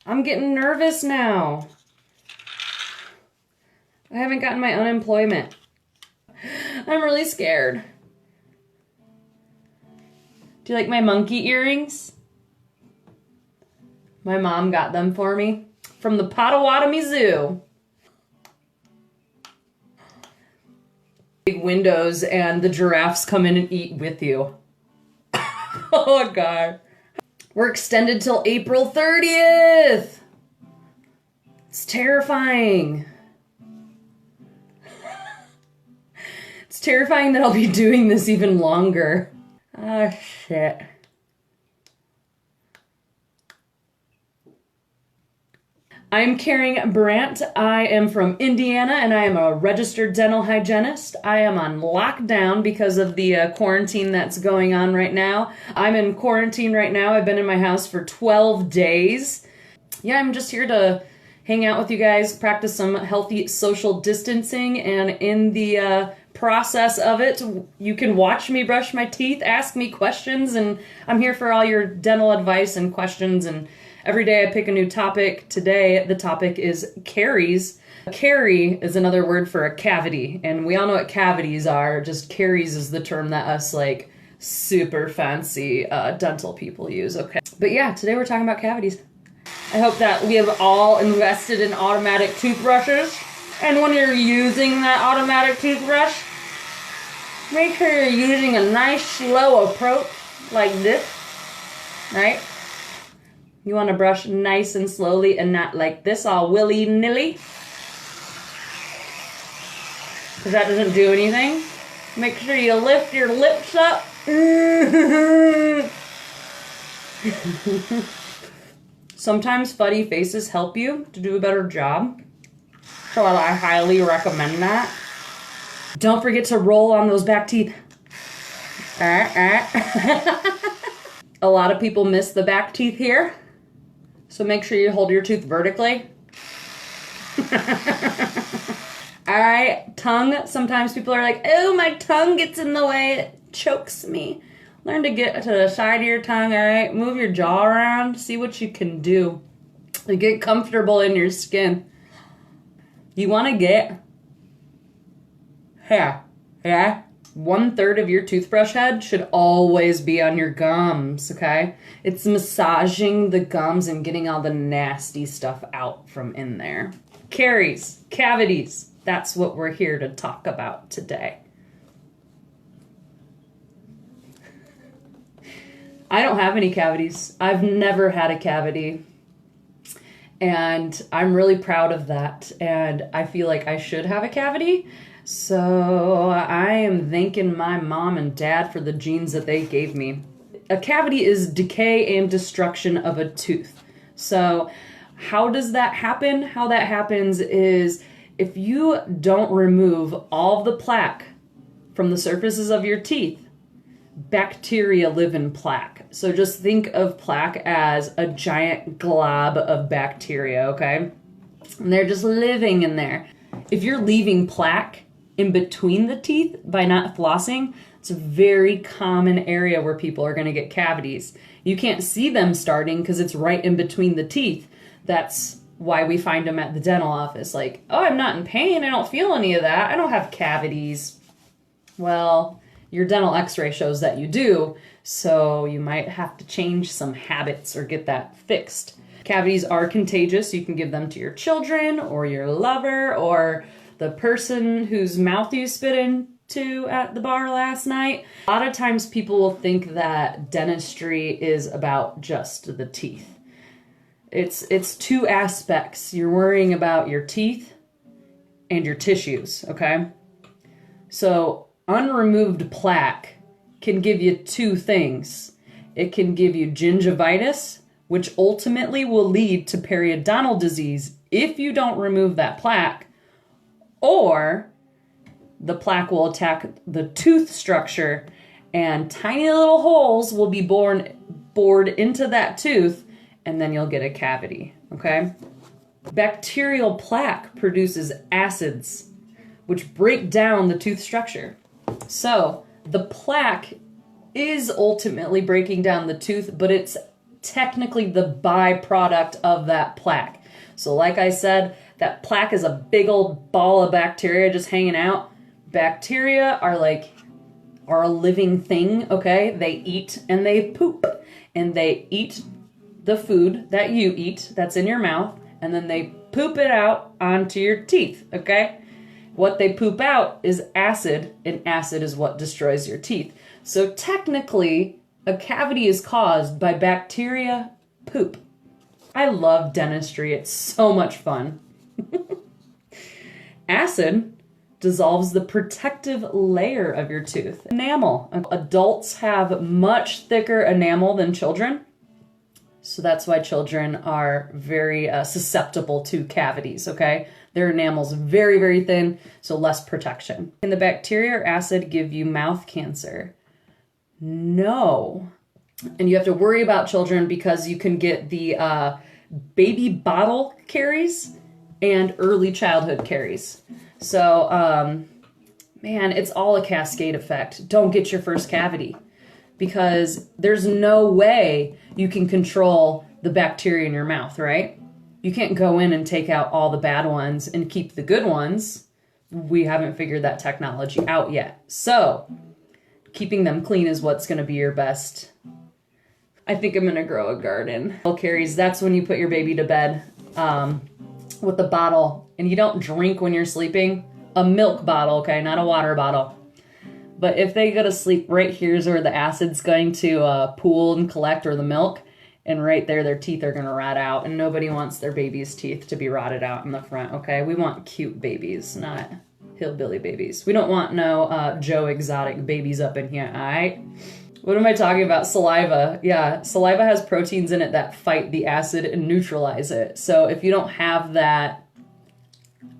I'm getting nervous now. I haven't gotten my unemployment. I'm really scared. Do you like my monkey earrings? My mom got them for me from the Potawatomi Zoo. Big windows and the giraffes come in and eat with you. Oh God. We're extended till April 30th. It's terrifying. It's terrifying that I'll be doing this even longer. Ah, shit. I'm carrying Brant. I am from Indiana and I am a registered dental hygienist. I am on lockdown because of the quarantine that's going on right now. I'm in quarantine right now. I've been in my house for 12 days. Yeah, I'm just here to hang out with you guys, practice some healthy social distancing, and in the process of it, you can watch me brush my teeth, ask me questions, and I'm here for all your dental advice and questions. And every day I pick a new topic. Today, the topic is caries. A carie is another word for a cavity, and we all know what cavities are. Just caries is the term that us, like, super fancy dental people use, okay? But yeah, today we're talking about cavities. I hope that we have all invested in automatic toothbrushes. And when you're using that automatic toothbrush, make sure you're using a nice slow approach like this, right? You want to brush nice and slowly and not like this, all willy-nilly. Because that doesn't do anything. Make sure you lift your lips up. Sometimes fuddy faces help you to do a better job. So I highly recommend that. Don't forget to roll on those back teeth. A lot of people miss the back teeth here. So make sure you hold your tooth vertically. Alright, tongue. Sometimes people are like, oh, my tongue gets in the way. It chokes me. Learn to get to the side of your tongue, alright? Move your jaw around. See what you can do. Get comfortable in your skin. You want to get, yeah, 1/3 of your toothbrush head should always be on your gums, okay? It's massaging the gums and getting all the nasty stuff out from in there. Caries, cavities, that's what we're here to talk about today. I don't have any cavities. I've never had a cavity. And I'm really proud of that. And I feel like I should have a cavity. So I am thanking my mom and dad for the genes that they gave me. A cavity is decay and destruction of a tooth. So how does that happen? How that happens is if you don't remove all of the plaque from the surfaces of your teeth, bacteria live in plaque. So just think of plaque as a giant glob of bacteria, okay? And they're just living in there. If you're leaving plaque in between the teeth by not flossing, it's a very common area where people are going to get cavities. You can't see them starting because it's right in between the teeth. That's why we find them at the dental office. Like, oh, I'm not in pain. I don't feel any of that. I don't have cavities. Well, your dental x-ray shows that you do, so you might have to change some habits or get that fixed. Cavities are contagious. You can give them to your children or your lover or the person whose mouth you spit into at the bar last night. A lot of times people will think that dentistry is about just the teeth. It's two aspects. You're worrying about your teeth and your tissues, okay? So unremoved plaque can give you two things. It can give you gingivitis, which ultimately will lead to periodontal disease if you don't remove that plaque, or the plaque will attack the tooth structure and tiny little holes will be bored into that tooth, and then you'll get a cavity, okay? Bacterial plaque produces acids, which break down the tooth structure. So the plaque is ultimately breaking down the tooth, but it's technically the byproduct of that plaque. So like I said, that plaque is a big old ball of bacteria just hanging out. Bacteria are a living thing, okay? They eat and they poop. And they eat the food that you eat that's in your mouth, and then they poop it out onto your teeth, okay? What they poop out is acid, and acid is what destroys your teeth. So technically, a cavity is caused by bacteria poop. I love dentistry. It's so much fun. Acid dissolves the protective layer of your tooth. Enamel. Adults have much thicker enamel than children. So that's why children are very susceptible to cavities, okay? Their enamel's very, very thin, so less protection. Can the bacteria or acid give you mouth cancer? No. And you have to worry about children because you can get the baby bottle caries and early childhood caries. So, man, it's all a cascade effect. Don't get your first cavity because there's no way you can control the bacteria in your mouth, right? You can't go in and take out all the bad ones and keep the good ones. We haven't figured that technology out yet. So, keeping them clean is what's going to be your best. I think I'm going to grow a garden. Caries, that's when you put your baby to bed with a bottle, and you don't drink when you're sleeping. A milk bottle, okay, not a water bottle. But if they go to sleep, right here's where the acid's going to pool and collect, or the milk, and right there their teeth are going to rot out, and nobody wants their baby's teeth to be rotted out in the front, okay? We want cute babies, not hillbilly babies. We don't want no Joe Exotic babies up in here, all right? What am I talking about? Saliva. Yeah, saliva has proteins in it that fight the acid and neutralize it. So if you don't have that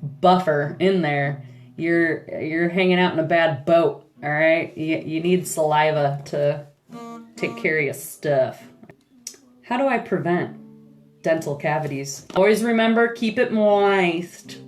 buffer in there, you're hanging out in a bad boat, all right? You need saliva to take care of your stuff. How do I prevent dental cavities? Always remember, keep it moist.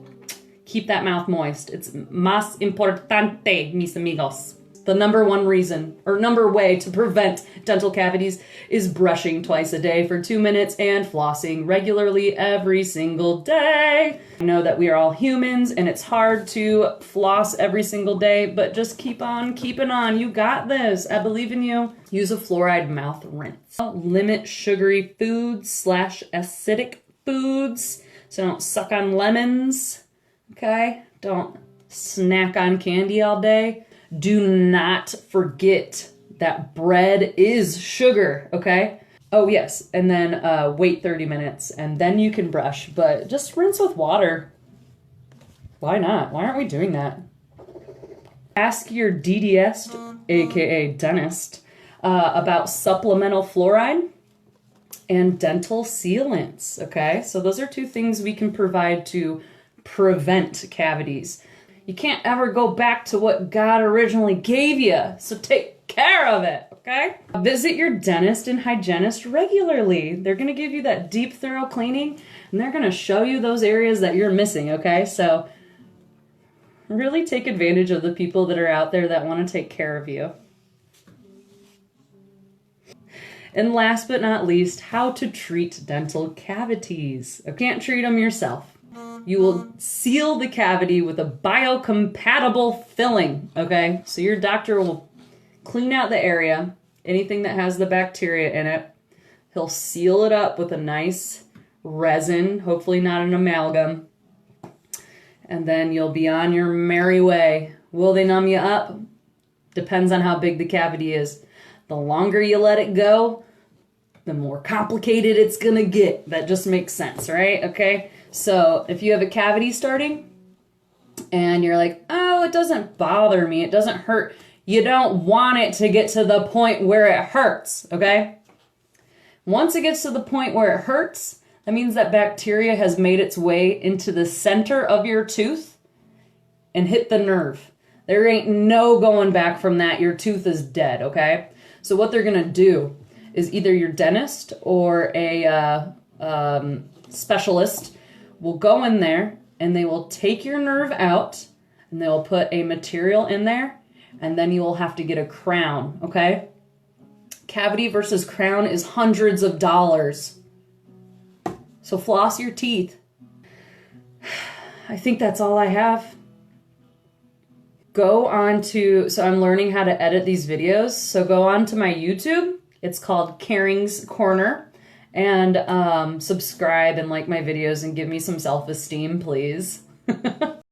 Keep that mouth moist. It's más importante, mis amigos. The number one reason, or number way to prevent dental cavities is brushing twice a day for 2 minutes and flossing regularly every single day. I know that we are all humans and it's hard to floss every single day, but just keep on keeping on. You got this. I believe in you. Use a fluoride mouth rinse. Limit sugary foods / acidic foods. So don't suck on lemons, okay? Don't snack on candy all day. Do not forget that bread is sugar, okay? Oh, yes, and then wait 30 minutes, and then you can brush, but just rinse with water. Why not? Why aren't we doing that? Ask your DDS, aka dentist, about supplemental fluoride and dental sealants, okay? So those are 2 things we can provide to prevent cavities. You can't ever go back to what God originally gave you, so take care of it, okay? Visit your dentist and hygienist regularly. They're gonna give you that deep, thorough cleaning, and they're gonna show you those areas that you're missing, okay? So really take advantage of the people that are out there that wanna take care of you. And last but not least, how to treat dental cavities. You can't treat them yourself. You will seal the cavity with a biocompatible filling, okay? So your doctor will clean out the area, anything that has the bacteria in it. He'll seal it up with a nice resin, hopefully not an amalgam. And then you'll be on your merry way. Will they numb you up? Depends on how big the cavity is. The longer you let it go, the more complicated it's gonna get. That just makes sense, right? Okay? So if you have a cavity starting and you're like, oh, it doesn't bother me, it doesn't hurt, you don't want it to get to the point where it hurts, okay? Once it gets to the point where it hurts, that means that bacteria has made its way into the center of your tooth and hit the nerve. There ain't no going back from that. Your tooth is dead, okay? So what they're gonna do is either your dentist or a specialist will go in there and they will take your nerve out and they will put a material in there, and then you will have to get a crown, okay? Cavity versus crown is hundreds of dollars. So floss your teeth. I think that's all I have. Go on to, so I'm learning how to edit these videos. So go on to my YouTube. It's called Caring's Corner. And subscribe and like my videos and give me some self-esteem, please.